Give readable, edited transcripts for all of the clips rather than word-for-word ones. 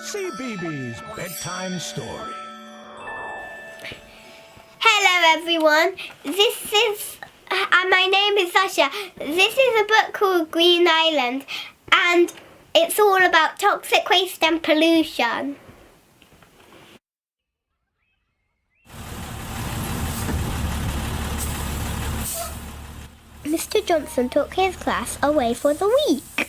CBeebies Bedtime Story. Hello everyone, my name is Zofia. This is a book called Green Island and it's all about toxic waste and pollution. Mr. Johnson took his class away for the week.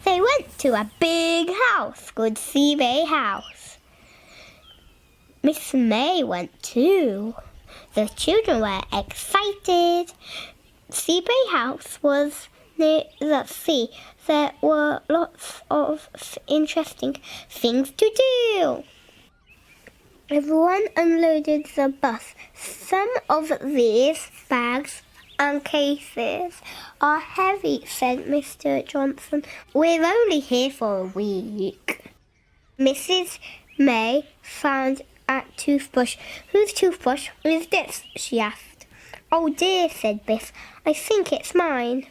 They went to a big house called Seaway house. Miss May went too. The children were excited. Seaway house was near the sea. There were lots of interesting things to do. Everyone unloaded the bus. Some of these bags and cases are heavy, said Mr. Johnson. We're only here for a week. Mrs. May found a toothbrush. Whose toothbrush is this? She asked. Oh dear, said Biff. I think it's mine.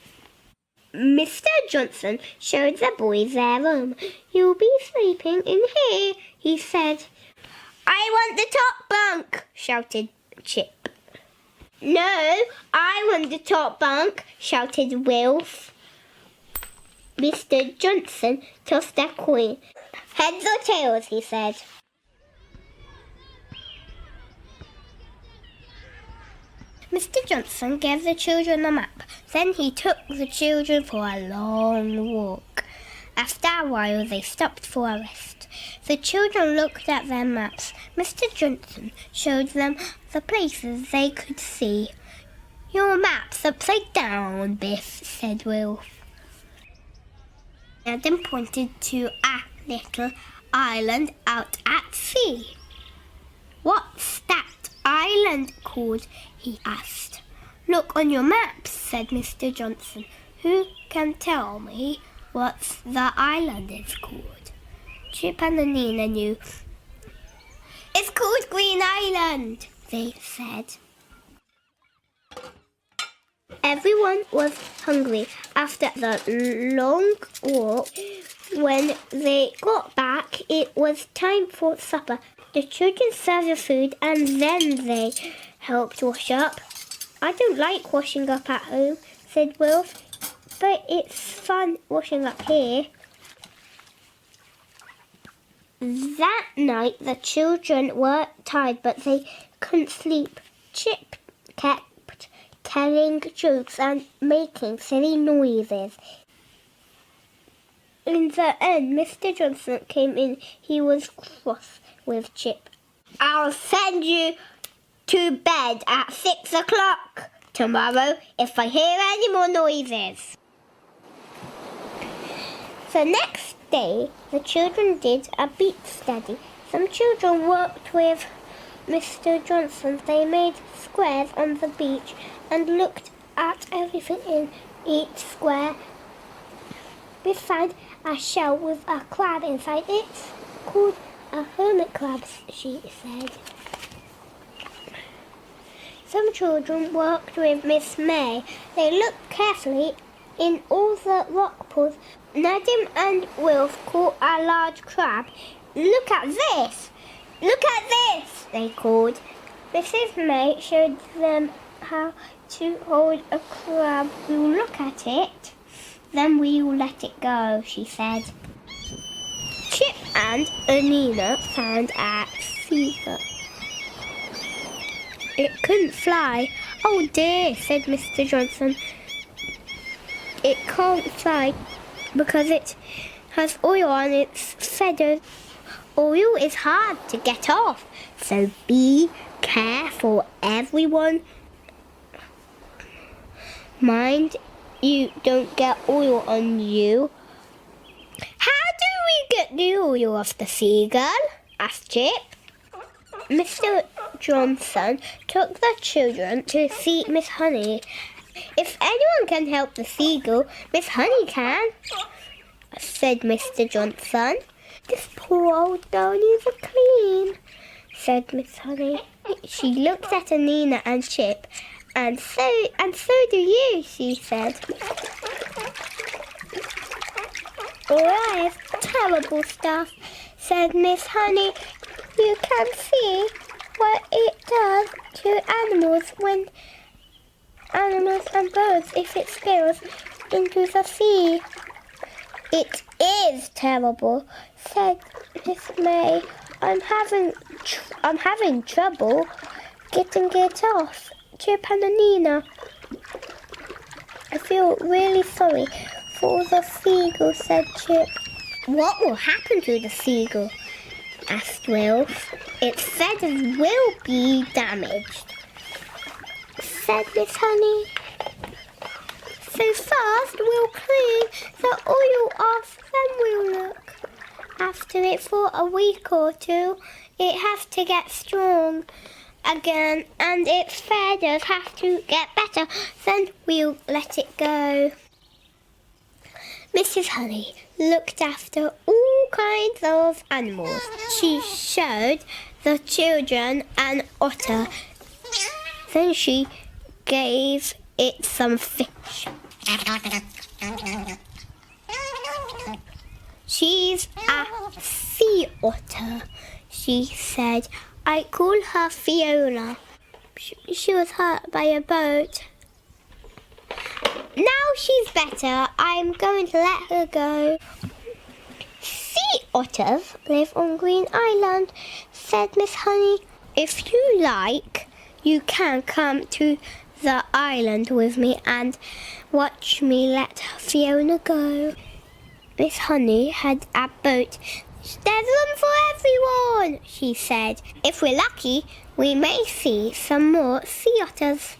Mr. Johnson showed the boys their room. You'll be sleeping in here, he said. I want the top bunk, shouted Chip. No, I want the top bunk, shouted Wilf. Mr. Johnson tossed a coin. Heads or tails, he said. Mr. Johnson gave the children a map. Then he took the children for a long walk. After a while, they stopped for a rest. The children looked at their maps. Mr. Johnson showed them the places they could see. Your map's upside down, Biff, said Wilf. Adam pointed to a little island out at sea. What's that island called? He asked. Look on your maps, said Mr. Johnson. Who can tell me what the island is called? Chip and Nina knew. It's called Green Island, they said. Everyone was hungry after the long walk. When they got back, it was time for supper. The children served the food and then they helped wash up. I don't like washing up at home, said Wilf, but it's fun washing up here. That night the children were tired, but they couldn't sleep. Chip kept telling jokes and making silly noises. In the end, Mr. Johnson came in. He was cross with Chip. I'll send you to bed at 6 o'clock tomorrow if I hear any more noises. The next day, the children did a beach study. Some children worked with Mr. Johnson. They made squares on the beach and looked at everything in each square. Beside a shell with a crab inside, it's called a hermit crab, she said. Some children worked with Miss May. They looked carefully in all the rock pools. Nadim and Wilf caught a large crab. Look at this! Look at this! They called. Mrs. May showed them how to hold a crab. We'll look at it, then we'll let it go, she said. Chip and Nina found a seagull. It couldn't fly. Oh dear, said Mr. Johnson. It can't fly because it has oil on its feathers. Oil is hard to get off, so be careful, everyone. Mind you don't get oil on you. How do we get the oil off the seagull? asked Chip. Mr. Johnson took the children to see Miss Honey. If anyone can help the seagull, Miss Honey can, said Mr. Johnson. This poor old girl needs a clean, said Miss Honey. She looked at Nina and Chip. And so do you, she said. Oh, that is terrible stuff, said Miss Honey. You can see what it does to animals and birds if it spills into the sea. It is terrible, said Miss May. I'm having trouble getting it off. Chip and Nina. I feel really sorry for the seagull, said Chip. What will happen to the seagull? Asked Wilf. Its feathers will be damaged, said Miss Honey. So first we'll clean the oil off, then we'll look after it for a week or two. It has to get strong again and its feathers have to get better, then we'll let it go. Mrs. Honey looked after all kinds of animals. She showed the children an otter. Then she gave it some fish. She's a sea otter, she said. I call her Fiona. She was hurt by a boat. Now she's better. I'm going to let her go. Sea otters live on Green Island, said Miss Honey. If you like, you can come to the island with me and watch me let Fiona go. Miss Honey had a boat. There's room for everyone, she said. If we're lucky, we may see some more sea otters.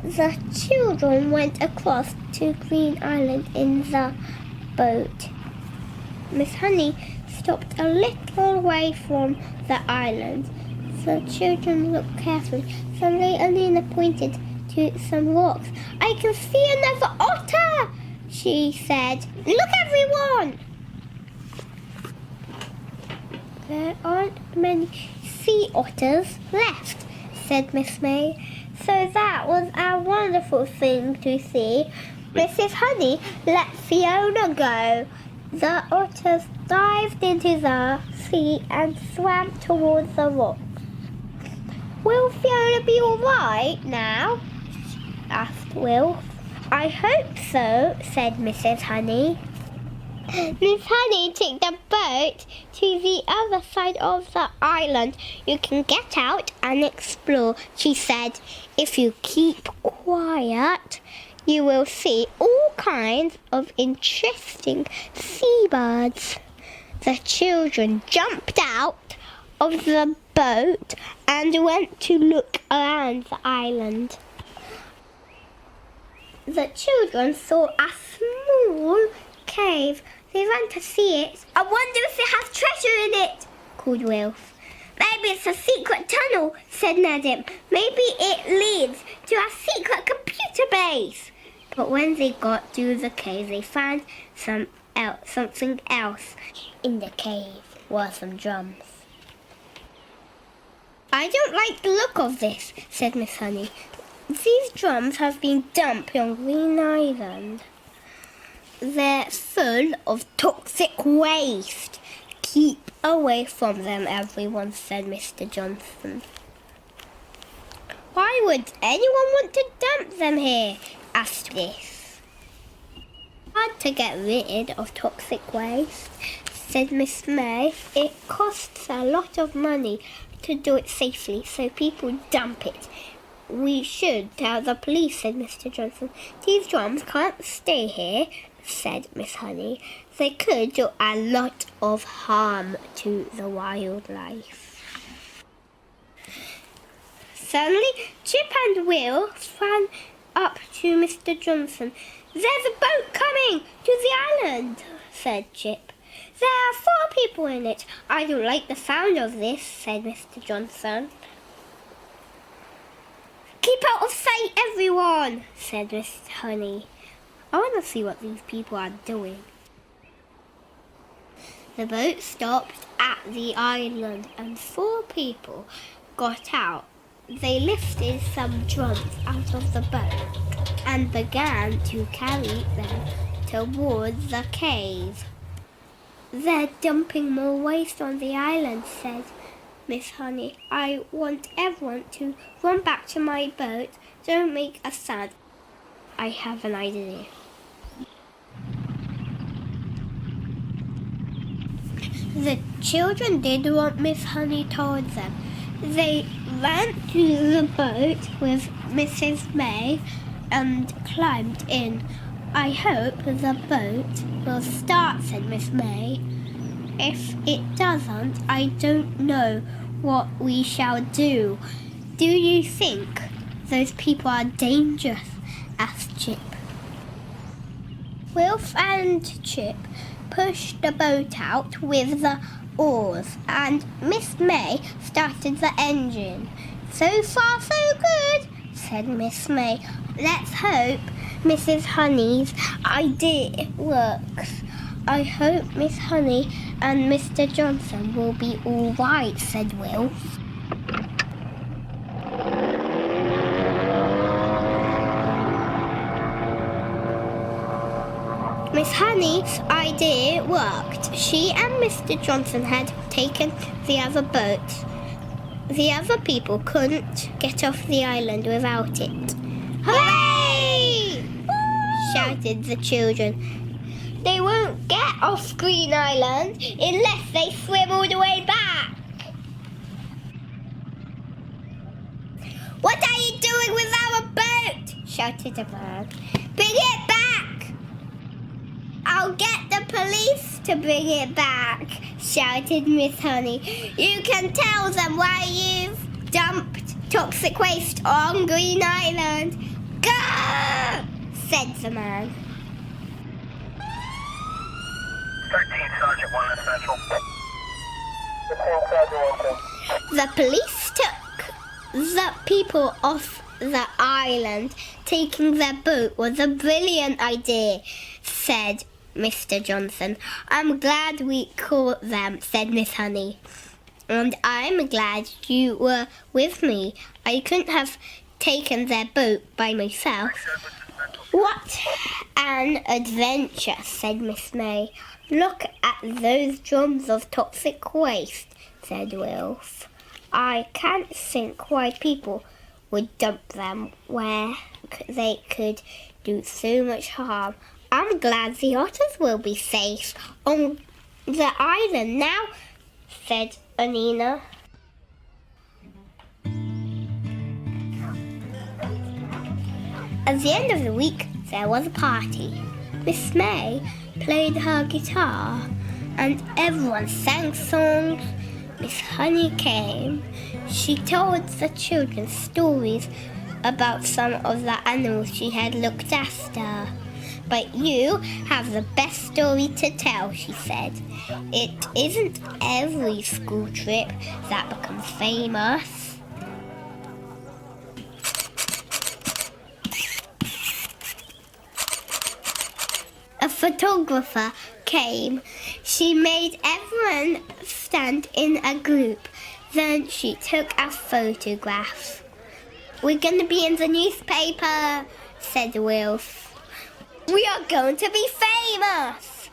The children went across to Green Island in the boat. Miss Honey stopped a little way from the island. The children looked carefully. Suddenly Alina pointed to some rocks. I can see another otter, she said. Look, everyone! There aren't many sea otters left, said Miss May. So that was a wonderful thing to see. Mrs. Honey let Fiona go. The otters dived into the sea and swam towards the rocks. Will Fiona be all right now? Asked Will. I hope so, said Mrs. Honey. Miss Honey took the boat to the other side of the island. You can get out and explore, she said. If you keep quiet, you will see all kinds of interesting seabirds. The children jumped out of the boat and went to look around the island. The children saw a small cave. They ran to see it. I wonder if it has treasure in it, called Wilf. Maybe it's a secret tunnel, said Nadim. Maybe it leads to a secret computer base. But when they got to the cave, they found something else. In the cave were some drums. I don't like the look of this, said Miss Honey. These drums have been dumped on Green Island. They're full of toxic waste. Keep away from them, everyone, said Mr. Johnson. Why would anyone want to dump them here? Asked Biff. Hard to get rid of toxic waste, said Miss May. It costs a lot of money to do it safely, so people dump it. We should tell the police, said Mr. Johnson. These drums can't stay here, said Miss Honey. They could do a lot of harm to the wildlife. Suddenly, Chip and Will ran up to Mr. Johnson. There's a boat coming to the island, said Chip. There are 4 people in it. I don't like the sound of this, said Mr. Johnson. Keep out of sight, everyone, said Miss Honey. I want to see what these people are doing. The boat stopped at the island and 4 people got out. They lifted some drums out of the boat and began to carry them towards the cave. "They're dumping more waste on the island," said Miss Honey. "I want everyone to run back to my boat. Don't make a sound. I have an idea." The children did what Miss Honey told them. They ran to the boat with Mrs. May and climbed in. "I hope the boat will start," said Miss May. "If it doesn't, I don't know what we shall do." "Do you think those people are dangerous?" asked Chip. Wilf and Chip pushed the boat out with the oars, and Miss May started the engine. "So far, so good," said Miss May. "Let's hope Mrs. Honey's idea works." "I hope Miss Honey and Mr. Johnson will be all right," said Will. Miss Honey's idea worked. She and Mr. Johnson had taken the other boat. The other people couldn't get off the island without it. "Hooray!" shouted the children. "They won't get off Green Island unless they swim all the way back." "What are you doing with our boat?" shouted a man. "Bring it back!" "I'll get the police to bring it back," shouted Miss Honey. "You can tell them why you've dumped toxic waste on Green Island." "Go!" said the man. 13 Sergeant 1 Essential. The police took the people off the island. Taking their boat was a brilliant idea, said Mr. Johnson. "I'm glad we caught them," said Miss Honey. "And I'm glad you were with me. I couldn't have taken their boat by myself." "What an adventure," said Miss May. "Look at those drums of toxic waste," said Wilf. "I can't think why people would dump them where they could do so much harm. I'm glad the otters will be safe on the island now," said Anina. At the end of the week, there was a party. Miss May played her guitar and everyone sang songs. Miss Honey came. She told the children stories about some of the animals she had looked after. "But you have the best story to tell," she said. "It isn't every school trip that becomes famous." A photographer came. She made everyone stand in a group. Then she took a photograph. "We're going to be in the newspaper," said Wilf. "We are going to be famous."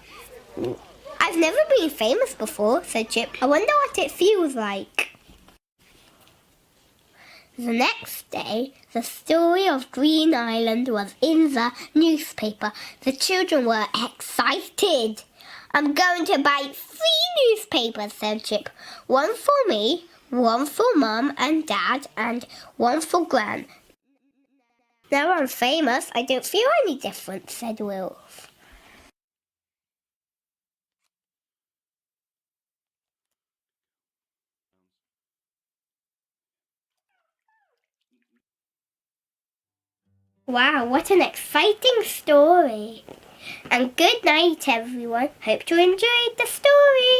"I've never been famous before," said Chip. "I wonder what it feels like." The next day, the story of Green Island was in the newspaper. The children were excited. "I'm going to buy 3 newspapers," said Chip. "One for me, one for Mum and Dad, and one for Gran. Now I'm famous, I don't feel any different," said Wilf. Wow, what an exciting story. And good night, everyone. Hope you enjoyed the story.